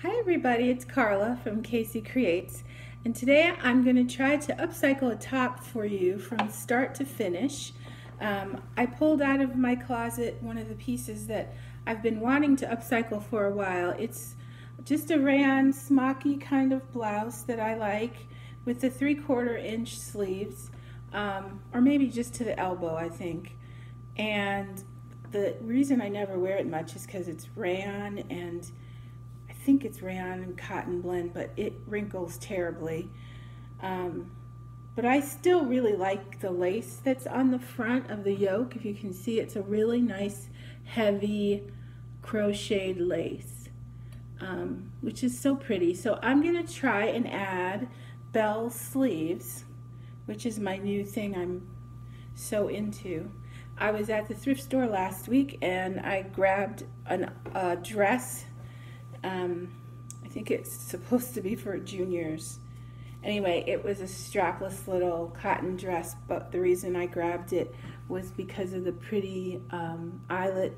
Hi everybody, it's Carla from Casey Creates, and today I'm going to try to upcycle a top for you from start to finish. I pulled out of my closet one of the pieces that I've been wanting to upcycle for a while. It's just a rayon smocky kind of blouse that I like with the 3/4 inch sleeves, or maybe just to the elbow I think. And the reason I never wear it much is because it's rayon, and I think it's rayon and cotton blend, but it wrinkles terribly. But I still really like the lace that's on the front of the yoke. If you can see, it's a really nice heavy crocheted lace, which is so pretty. So I'm going to try and add bell sleeves, which is my new thing I'm so into. I was at the thrift store last week and I grabbed a dress. I think it's supposed to be for juniors. Anyway, it was a strapless little cotton dress, but the reason I grabbed it was because of the pretty eyelet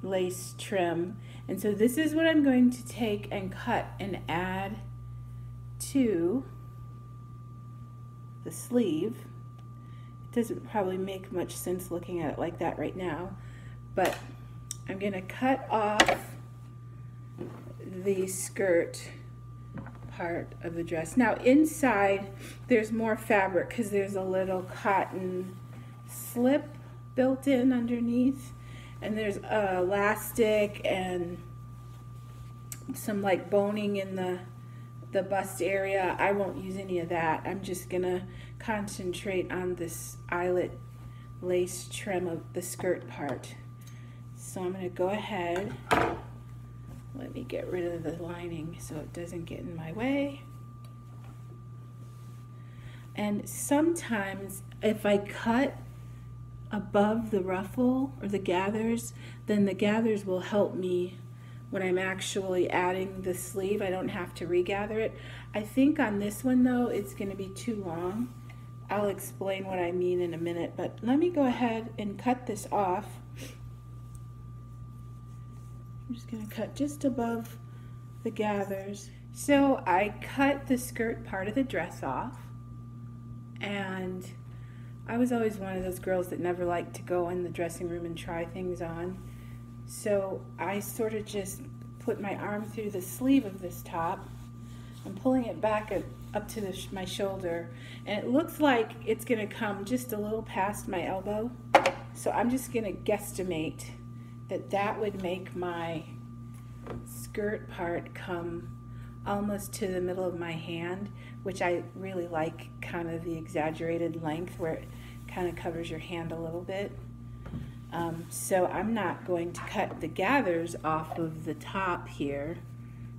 lace trim. And so this is what I'm going to take and cut and add to the sleeve. It doesn't probably make much sense looking at it like that right now, but I'm going to cut off the skirt part of the dress. Now inside there's more fabric because there's a little cotton slip built in underneath, and there's elastic and some like boning in the bust area. I won't use any of that. I'm just gonna concentrate on this eyelet lace trim of the skirt part. So I'm gonna go ahead. Let me get rid of the lining so it doesn't get in my way. And sometimes if I cut above the ruffle or the gathers, then the gathers will help me when I'm actually adding the sleeve. I don't have to regather it. I think on this one though, it's going to be too long. I'll explain what I mean in a minute, but let me go ahead and cut this off. I'm just going to cut just above the gathers. So I cut the skirt part of the dress off, and I was always one of those girls that never liked to go in the dressing room and try things on. So I sort of just put my arm through the sleeve of this top. I'm pulling it back up to my shoulder, and it looks like it's going to come just a little past my elbow. So I'm just going to guesstimate that would make my skirt part come almost to the middle of my hand, which I really like, kind of the exaggerated length where it kind of covers your hand a little bit. So I'm not going to cut the gathers off of the top here.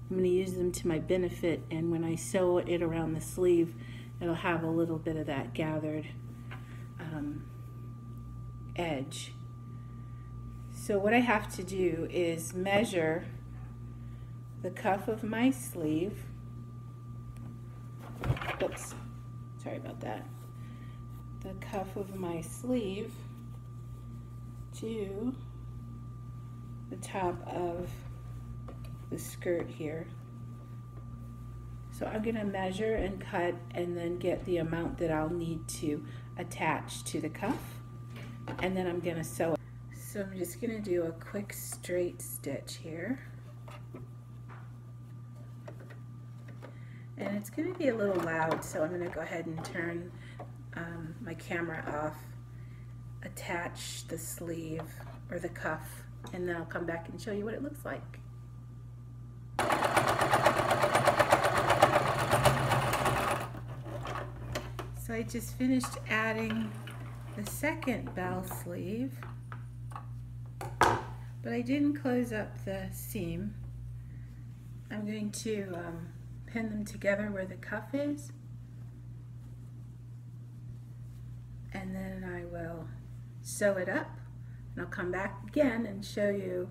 I'm going to use them to my benefit, and when I sew it around the sleeve, it'll have a little bit of that gathered edge. So what I have to do is measure the cuff of my sleeve. Oops, sorry about that. The cuff of my sleeve to the top of the skirt here. So I'm going to measure and cut and then get the amount that I'll need to attach to the cuff, and then I'm going to sew it. So I'm just going to do a quick straight stitch here. And it's going to be a little loud, so I'm going to go ahead and turn my camera off, attach the sleeve or the cuff, and then I'll come back and show you what it looks like. So I just finished adding the second bell sleeve, but I didn't close up the seam. I'm going to pin them together where the cuff is, and then I will sew it up, and I'll come back again and show you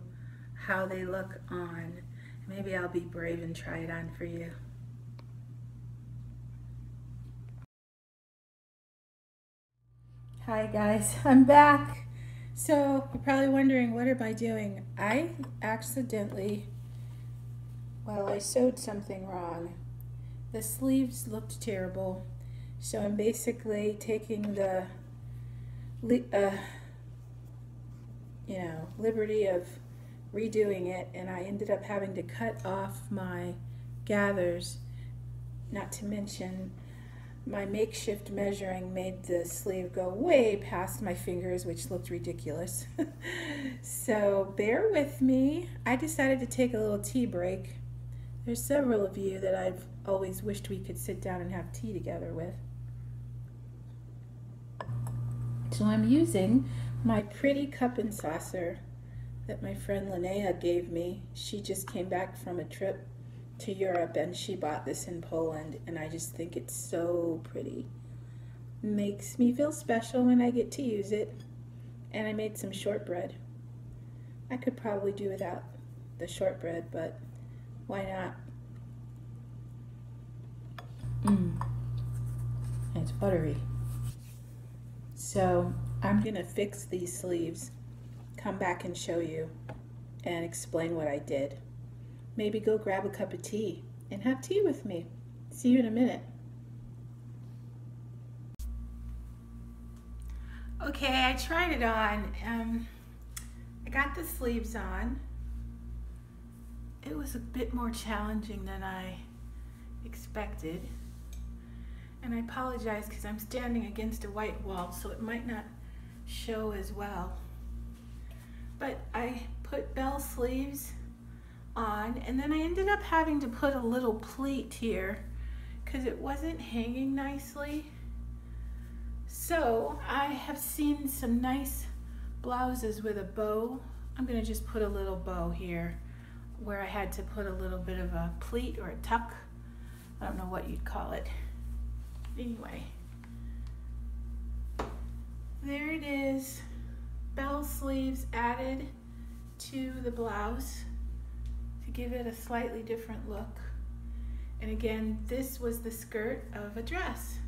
how they look on. Maybe I'll be brave and try it on for you. Hi guys, I'm back. So you're probably wondering, what am I doing? I accidentally Well, I sewed something wrong. The sleeves looked terrible, so I'm basically taking the liberty of redoing it, and I ended up having to cut off my gathers. Not to mention, my makeshift measuring made the sleeve go way past my fingers, which looked ridiculous. So bear with me. I decided to take a little tea break. There's several of you that I've always wished we could sit down and have tea together with. So I'm using my pretty cup and saucer that my friend Linnea gave me. She just came back from a trip to Europe and she bought this in Poland, and I just think it's so pretty. Makes me feel special when I get to use it. And I made some shortbread. I could probably do without the shortbread, but why not? It's buttery. So I'm gonna fix these sleeves, come back and show you, and explain what I did. Maybe go grab a cup of tea and have tea with me. See you in a minute. Okay, I tried it on. I got the sleeves on. It was a bit more challenging than I expected. And I apologize because I'm standing against a white wall, so it might not show as well. But I put bell sleeves on, and then I ended up having to put a little pleat here because it wasn't hanging nicely. So I have seen some nice blouses with a bow. I'm going to just put a little bow here where I had to put a little bit of a pleat or a tuck. I don't know what you'd call it. Anyway, there it is. Bell sleeves added to the blouse to give it a slightly different look. And again, this was the skirt of a dress.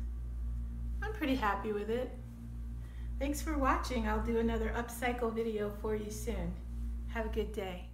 I'm pretty happy with it. Thanks for watching. I'll do another upcycle video for you soon. Have a good day.